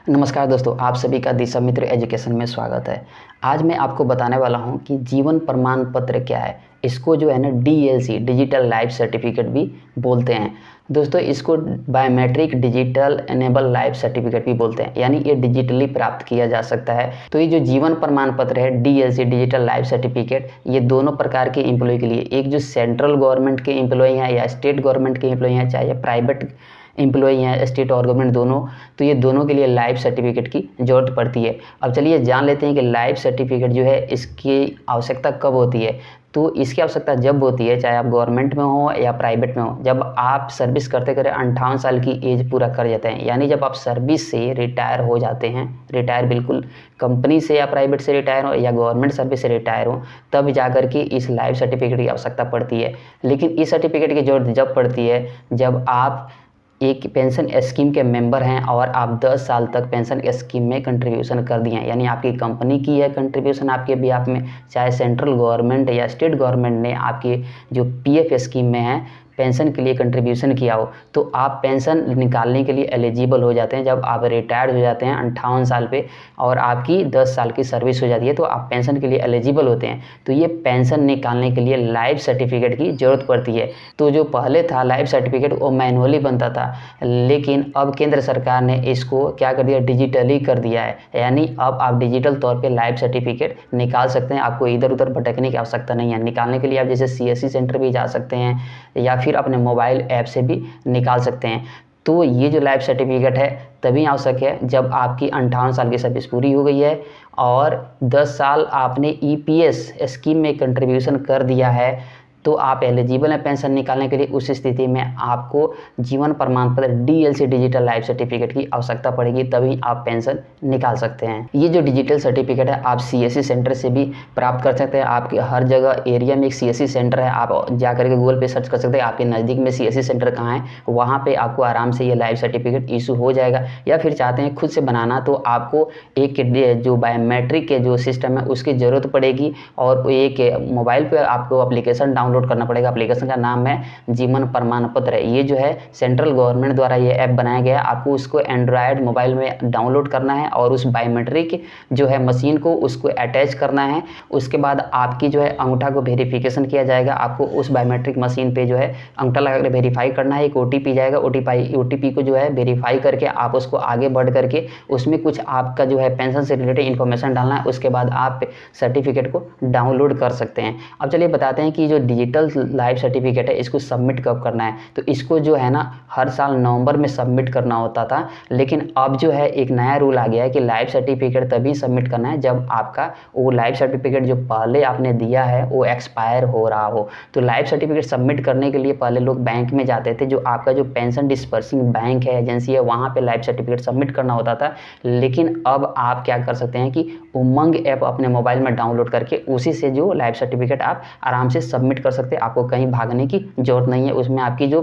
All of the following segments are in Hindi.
नमस्कार दोस्तों, आप सभी का दिशा मित्र एजुकेशन में स्वागत है। आज मैं आपको बताने वाला हूं कि जीवन प्रमाण पत्र क्या है। इसको जो है ना डीएलसी डिजिटल लाइफ सर्टिफिकेट भी बोलते हैं। दोस्तों इसको biometric digital enable life certificate भी बोलते हैं, यानी ये डिजिटली प्राप्त किया जा सकता है। तो ये जो जीवन प्रमाण पत्र है डीएलसी डिजिटल लाइफ सर्टिफिकेट, ये दोनों प्रकार के एम्प्लॉय के लिए, एक जो सेंट्रल गवर्नमेंट के एम्प्लॉय हैं या स्टेट गवर्नमेंट के एम्प्लॉय हैं, चाहे प्राइवेट एम्प्लॉय हैं, स्टेट और गवर्नमेंट दोनों, तो ये दोनों के लिए लाइफ सर्टिफिकेट की ज़रूरत पड़ती है। अब चलिए जान लेते हैं कि लाइफ सर्टिफिकेट जो है इसकी आवश्यकता कब होती है। तो इसकी आवश्यकता जब होती है, चाहे आप गवर्नमेंट में हो या प्राइवेट में हो, जब आप सर्विस करते करते 58 साल की एज पूरा कर जाते हैं, यानी जब आप सर्विस से रिटायर हो जाते हैं, रिटायर बिल्कुल कंपनी से या प्राइवेट से रिटायर हो या गवर्नमेंट सर्विस से रिटायर हो, तब जाकर के इस लाइफ सर्टिफिकेट की आवश्यकता पड़ती है। लेकिन इस सर्टिफिकेट की ज़रूरत जब पड़ती है जब आप एक पेंशन स्कीम के मेंबर हैं और आप 10 साल तक पेंशन स्कीम में कंट्रीब्यूशन कर दिए हैं, यानी आपकी कंपनी की है कंट्रीब्यूशन आपके बिहाफ में, चाहे सेंट्रल गवर्नमेंट या स्टेट गवर्नमेंट ने आपकी जो पीएफ स्कीम में है पेंशन के लिए कंट्रीब्यूशन किया हो, तो आप पेंशन निकालने के लिए एलिजिबल हो जाते हैं। जब आप रिटायर्ड हो जाते हैं 58 साल पे और आपकी 10 साल की सर्विस हो जाती है, तो आप पेंशन के लिए एलिजिबल होते हैं। तो ये पेंशन निकालने के लिए लाइफ सर्टिफिकेट की ज़रूरत पड़ती है। तो जो पहले था लाइफ सर्टिफिकेट वो मैनुअली बनता था, लेकिन अब केंद्र सरकार ने इसको क्या कर दिया, डिजिटली कर दिया है। यानी अब आप डिजिटल तौर पे लाइफ सर्टिफिकेट निकाल सकते हैं, आपको इधर उधर भटकने की आवश्यकता नहीं है। निकालने के लिए आप जैसे सीएससी सेंटर भी जा सकते हैं या फिर अपने मोबाइल ऐप से भी निकाल सकते हैं। तो ये जो लाइफ सर्टिफिकेट है तभी आवश्यक है जब आपकी 58 साल की सर्विस पूरी हो गई है और 10 साल आपने ईपीएस स्कीम में कंट्रीब्यूशन कर दिया है, तो आप एलिजिबल हैं पेंशन निकालने के लिए। उस स्थिति में आपको जीवन प्रमाण पत्र डीएलसी डिजिटल लाइफ सर्टिफिकेट की आवश्यकता पड़ेगी, तभी आप पेंशन निकाल सकते हैं। ये जो डिजिटल सर्टिफिकेट है आप सीएससी सेंटर से भी प्राप्त कर सकते हैं। आपके हर जगह एरिया में एक सीएससी सेंटर है, आप जा करके गूगल पे सर्च कर सकते हैं आपके नज़दीक में सीएससी सेंटर कहाँ है, वहाँ पर आपको आराम से ये लाइफ सर्टिफिकेट इशू हो जाएगा। या फिर चाहते हैं खुद से बनाना, तो आपको एक जो बायोमेट्रिक के जो सिस्टम है उसकी ज़रूरत पड़ेगी और एक मोबाइल पर आपको एप्लीकेशन डाउनलोड करना पड़ेगा। एप्लीकेशन का नाम है जीवन प्रमाण पत्र। ये जो है सेंट्रल गवर्नमेंट द्वारा ये ऐप बनाया गया है। आपको उसको एंड्रॉयड मोबाइल में डाउनलोड करना है और उस बायोमेट्रिक जो है मशीन को उसको अटैच करना है। उसके बाद आपकी जो है अंगूठा को वेरिफिकेशन किया जाएगा। आपको उस बायोमेट्रिक मशीन पे जो है अंगूठा लगा कर वेरीफाई करना है। एक ओटीपी जाएगा, ओटीपी को जो है वेरीफाई करके आप उसको आगे बढ़ करके उसमें कुछ आपका जो है पेंशन से रिलेटेड इन्फॉर्मेशन डालना है। उसके बाद आप सर्टिफिकेट को डाउनलोड कर सकते हैं। अब चलिए बताते हैं कि जो डिजिटल लाइफ सर्टिफिकेट है इसको सबमिट कब करना है। तो इसको जो है ना हर साल नवंबर में सबमिट करना होता था, लेकिन अब जो है एक नया रूल आ गया है कि लाइफ सर्टिफिकेट तभी सबमिट करना है जब आपका वो लाइफ सर्टिफिकेट जो पहले आपने दिया है वो एक्सपायर हो रहा हो। तो लाइफ सर्टिफिकेट सबमिट करने के लिए पहले लोग बैंक में जाते थे, जो आपका जो पेंशन डिस्पर्सिंग बैंक है, एजेंसी है, वहाँ पे लाइफ सर्टिफिकेट सबमिट करना होता था। लेकिन अब आप क्या कर सकते हैं कि उमंग ऐप अपने मोबाइल में डाउनलोड करके उसी से जो लाइफ सर्टिफिकेट आप आराम से सबमिट कर सकते हैं। आपको कहीं भागने की जरूरत नहीं है। उसमें आपकी जो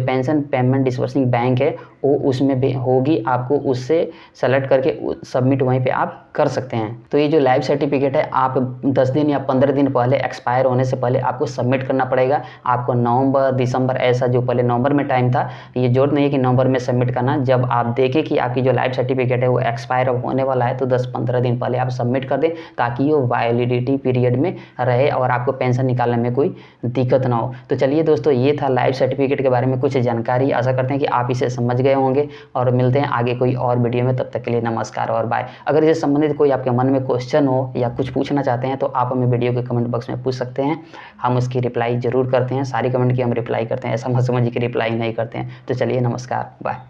पेंशन पेमेंट डिस्बर्सिंग बैंक है वो उसमें भी होगी, आपको उससे सेलेक्ट करके सबमिट वहीं पे आप कर सकते हैं। तो ये जो लाइफ सर्टिफिकेट है आप 10 दिन या 15 दिन पहले एक्सपायर होने से पहले आपको सबमिट करना पड़ेगा। आपको नवंबर दिसंबर, ऐसा जो पहले नवंबर में टाइम था, ये जरूरत नहीं है कि नवंबर में सबमिट करना। जब आप देखें कि आपकी जो लाइफ सर्टिफिकेट है वो एक्सपायर होने वाला है, तो 10-15 दिन पहले आप सबमिट कर दें ताकि वो वैलिडिटी पीरियड में रहे और आपको पेंशन निकालने में कोई दिक्कत ना हो। तो चलिए दोस्तों, ये था लाइफ सर्टिफिकेट के बारे में कुछ जानकारी। आशा करते हैं कि आप इसे समझ गए होंगे और मिलते हैं आगे कोई और वीडियो में। तब तक के लिए नमस्कार और बाय। अगर इससे संबंधित कोई आपके मन में क्वेश्चन हो या कुछ पूछना चाहते हैं तो आप हमें वीडियो के कमेंट बॉक्स में पूछ सकते हैं, हम उसकी रिप्लाई जरूर करते हैं। सारी कमेंट की हम रिप्लाई करते हैं, ऐसा मत समझिए कि रिप्लाई नहीं करते हैं। तो चलिए नमस्कार, बाय।